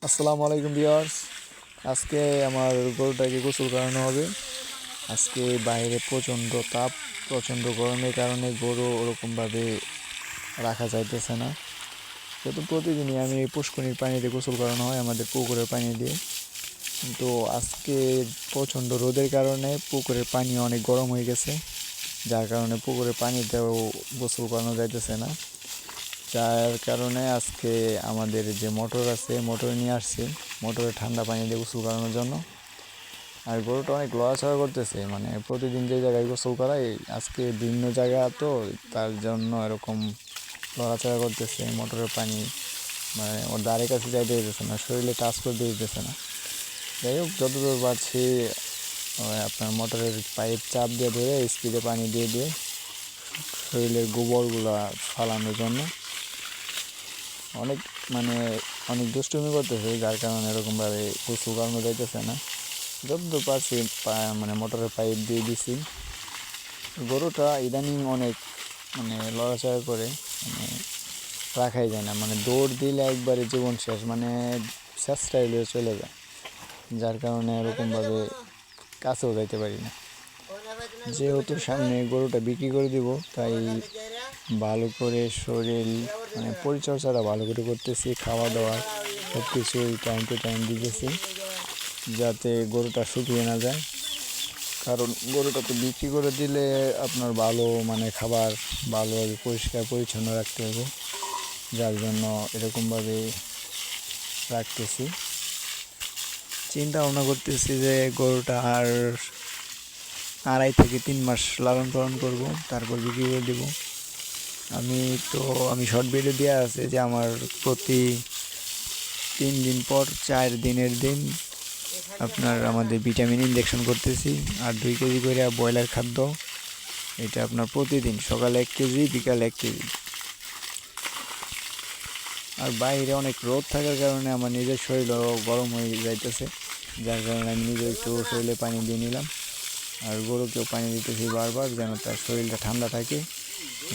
আসসালামু আলাইকুম ভিউয়ার্স। আজকে আমার গরুটাকে গোসল করানো হবে। আজকে বাইরে প্রচণ্ড তাপ, প্রচণ্ড গরমের কারণে গরু ওরকমভাবে রাখা যাইতেছে না। যেহেতু প্রতিদিনই আমি পুষ্করিণীর পানিতে গোসল করানো হয় আমাদের পুকুরের পানি দিয়ে, কিন্তু আজকে প্রচণ্ড রোদের কারণে পুকুরের পানি অনেক গরম হয়ে গেছে, যার কারণে পুকুরের পানিতেও গোসল করানো যাইতেছে না। যার কারণে আজকে আমাদের যে মোটর আছে মোটর নিয়ে আসছি, মোটরে ঠান্ডা পানি দিয়ে গোসল করানোর জন্য। আর গরুটা অনেক লড়াচড়া করতেছে, মানে প্রতিদিন যে জায়গায় গোসল করাই আজকে ভিন্ন জায়গা, তো তার জন্য এরকম লড়াচড়া করতেছে। মোটরের পানি মানে ওর দ্বারে কাছে যাইতে দিতেছে না, শরীরে টাচ করতে দিতেছে না। যাই হোক, যতদূর পারছি আপনার মোটরের পাইপ চাপ দিয়ে ধরে স্পিডে পানি দিয়ে দিয়ে শরীরের গোবরগুলো ফালানোর জন্য অনেক মানে অনেক দুষ্টুমি করতেছে, যার কারণে এরকমভাবে গোসল করানো যাইতেছে না। যতদূর পারছি মানে মোটরের পাইপ দিয়ে দিছি। গরুটা ইদানিং অনেক মানে লড়াচড়া করে, মানে রাখাই যায় না, মানে দৌড় দিলে একবারে জীবন শেষ, মানে শেষটাই চলে যায়। যার কারণে এরকমভাবে কাছেও যাইতে পারি না। যেহেতু সামনে গরুটা বিক্রি করে দিব, তাই ভালো করে শরীর মানে পরিচর্যাটা ভালো করে করতেছি, খাওয়া দাওয়া সব কিছুই টাইম টু টাইম দিতেছি, যাতে গরুটা শুকিয়ে না যায়। কারণ গরুটা তো বিক্রি করে দিলে আপনার ভালো মানে খাবার ভালোভাবে পরিষ্কার পরিচ্ছন্ন রাখতে হবে, যার জন্য এরকমভাবে রাখতেছি। চিন্তা ভাবনা করতেছি যে গরুটা আর 2.5 থেকে 3 মাস লালন পালন করব, তারপর বিক্রি করে দেবো। আমি শর্ট ভিডিও দেওয়া আছে যে আমার প্রতি 3 দিন পর 4 দিনের দিন আপনার আমাদের ভিটামিন ইনজেকশন করতেছি, আর 2 কেজি করে ব্রয়লার খাদ্য। এটা আপনার প্রতিদিন সকালে 1 কেজি, বিকালে 1 কেজি। আর বাইরে অনেক রোদ থাকার কারণে আমার নিজের শরীরও গরম হয়ে যাইতেছে, যার কারণে আমি নিজে একটু শরীরে পানি দিয়ে নিলাম। আর গরুকেও পানি দিতেছি বারবার, যেন তার শরীরটা ঠান্ডা থাকে,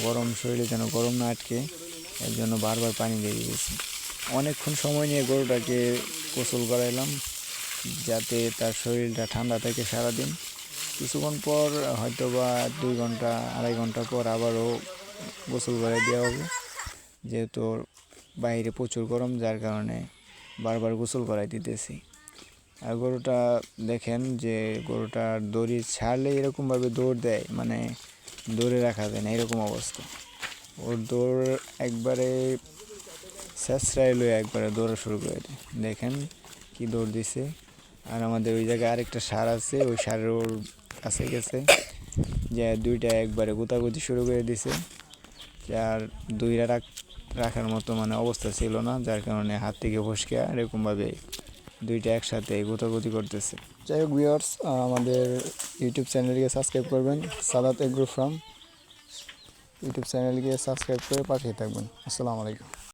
গরম শরীরে যেন গরম না আটকে, এর জন্য বারবার পানি দিয়ে দিয়েছি। অনেকক্ষণ সময় নিয়ে গরুটাকে গোসল করাইলাম, যাতে তার শরীরটা ঠান্ডা থাকে সারাদিন। কিছুক্ষণ পর হয়তো বা 2 ঘন্টা 2.5 ঘন্টা পর আবারও গোসল করে দেওয়া হবে, যেহেতু বাইরে প্রচুর গরম, যার কারণে বারবার গোসল করাই দিতেছি। আর গরুটা দেখেন যে গরুটার দড়ি ছাড়লে এরকমভাবে দৌড় দেয়, মানে দৌড়ে রাখা যায় না, এরকম অবস্থা। ওর দৌড় একবারে শেষরাই লয়ে একবারে দৌড়া শুরু করে দেয়, দেখেন কি দৌড় দিছে। আর আমাদের ওই জায়গায় আরেকটা সার আছে, ওই সারের ওর কাছে গেছে, যে দুইটা একবারে গোতাগুতি শুরু করে দিছে। আর দুইটা রাখার মতো মানে অবস্থা ছিল না, যার কারণে হাত থেকে ফসকে এরকমভাবে দুইটা একসাথে গোতাগুতি করতেছে। যাই হোক ভিউয়ার্স, আমাদের ইউটিউব চ্যানেলকে সাবস্ক্রাইব করবেন, সাদাত এগ্রো ফার্ম ইউটিউব চ্যানেলকে সাবস্ক্রাইব করে পাঠিয়ে থাকবেন। আসসালামু আলাইকুম।